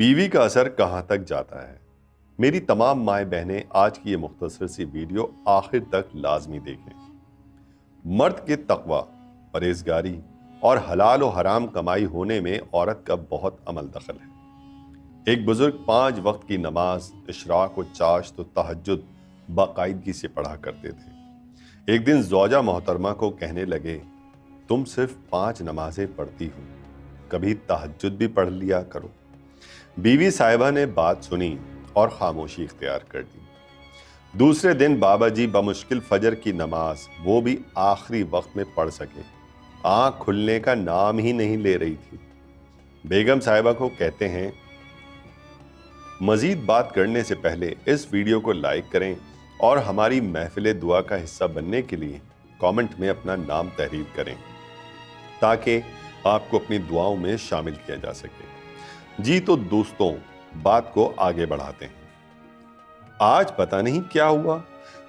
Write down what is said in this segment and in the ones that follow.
بیوی کا اثر کہاں تک جاتا ہے؟ میری تمام مائیں بہنیں آج کی یہ مختصر سی ویڈیو آخر تک لازمی دیکھیں۔ مرد کے تقوی، پرہیزگاری اور حلال و حرام کمائی ہونے میں عورت کا بہت عمل دخل ہے۔ ایک بزرگ 5 وقت کی نماز، اشراق و چاشت و تہجد باقاعدگی سے پڑھا کرتے تھے۔ ایک دن زوجہ محترمہ کو کہنے لگے، تم صرف 5 نمازیں پڑھتی ہو، کبھی تہجد بھی پڑھ لیا کرو۔ بیوی صاحبہ نے بات سنی اور خاموشی اختیار کر دی۔ دوسرے دن بابا جی بمشکل فجر کی نماز، وہ بھی آخری وقت میں پڑھ سکے، آنکھ کھلنے کا نام ہی نہیں لے رہی تھی۔ بیگم صاحبہ کو کہتے ہیں، مزید بات کرنے سے پہلے اس ویڈیو کو لائک کریں اور ہماری محفل دعا کا حصہ بننے کے لیے کامنٹ میں اپنا نام تحریر کریں تاکہ آپ کو اپنی دعاؤں میں شامل کیا جا سکے۔ جی تو دوستوں، بات کو آگے بڑھاتے ہیں۔ آج پتہ نہیں کیا ہوا،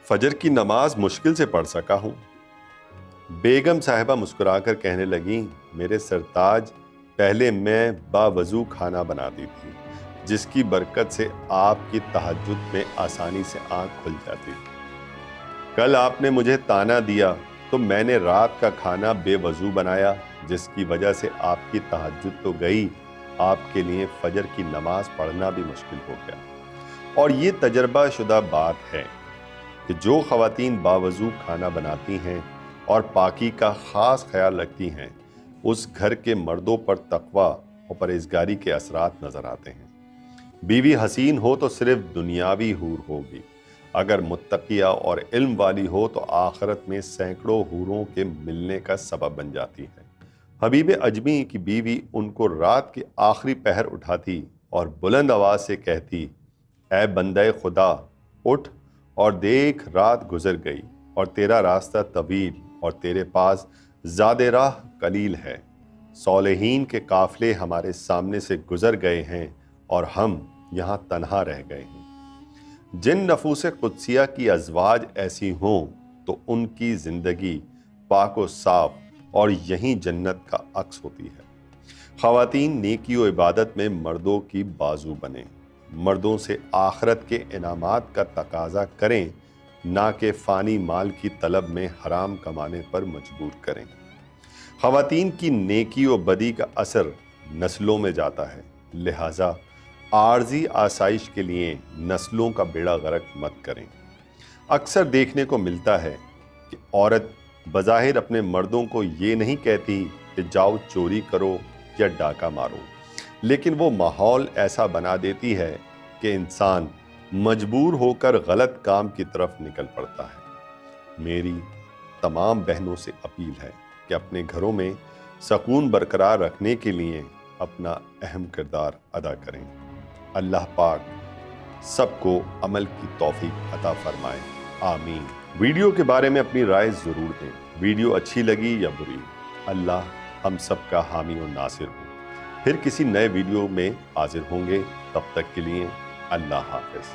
فجر کی نماز مشکل سے پڑھ سکا ہوں۔ بیگم صاحبہ مسکرا کر کہنے لگیں، میرے سرتاج، پہلے میں باوضو کھانا بناتی تھی، جس کی برکت سے آپ کی تہجد میں آسانی سے آنکھ کھل جاتی تھی۔ کل آپ نے مجھے طعنہ دیا تو میں نے رات کا کھانا بے وضو بنایا، جس کی وجہ سے آپ کی تہجد تو گئی، آپ کے لیے فجر کی نماز پڑھنا بھی مشکل ہو گیا۔ اور یہ تجربہ شدہ بات ہے کہ جو خواتین باوضو کھانا بناتی ہیں اور پاکی کا خاص خیال رکھتی ہیں، اس گھر کے مردوں پر تقوی اور پرہیزگاری کے اثرات نظر آتے ہیں۔ بیوی حسین ہو تو صرف دنیاوی حور ہوگی، اگر متقیہ اور علم والی ہو تو آخرت میں سینکڑوں حوروں کے ملنے کا سبب بن جاتی ہے۔ حبیب اجمی کی بیوی ان کو رات کے آخری پہر اٹھاتی اور بلند آواز سے کہتی، اے بندہ خدا، اٹھ اور دیکھ، رات گزر گئی اور تیرا راستہ طویل اور تیرے پاس زاد راہ قلیل ہے۔ صالحین کے قافلے ہمارے سامنے سے گزر گئے ہیں اور ہم یہاں تنہا رہ گئے ہیں۔ جن نفوس قدسیہ کی ازواج ایسی ہوں تو ان کی زندگی پاک و صاف اور یہیں جنت کا عکس ہوتی ہے۔ خواتین نیکی و عبادت میں مردوں کی بازو بنیں، مردوں سے آخرت کے انعامات کا تقاضا کریں، نہ کہ فانی مال کی طلب میں حرام کمانے پر مجبور کریں۔ خواتین کی نیکی و بدی کا اثر نسلوں میں جاتا ہے، لہٰذا عارضی آسائش کے لیے نسلوں کا بیڑا غرق مت کریں۔ اکثر دیکھنے کو ملتا ہے کہ عورت بظاہر اپنے مردوں کو یہ نہیں کہتی کہ جاؤ چوری کرو یا ڈاکہ مارو، لیکن وہ ماحول ایسا بنا دیتی ہے کہ انسان مجبور ہو کر غلط کام کی طرف نکل پڑتا ہے۔ میری تمام بہنوں سے اپیل ہے کہ اپنے گھروں میں سکون برقرار رکھنے کے لیے اپنا اہم کردار ادا کریں۔ اللہ پاک سب کو عمل کی توفیق عطا فرمائے، آمین۔ ویڈیو کے بارے میں اپنی رائے ضرور دیں۔ ویڈیو اچھی لگی یا بری، اللہ ہم سب کا حامی و ناصر ہو۔ پھر کسی نئے ویڈیو میں حاضر ہوں گے، تب تک کے لیے اللہ حافظ۔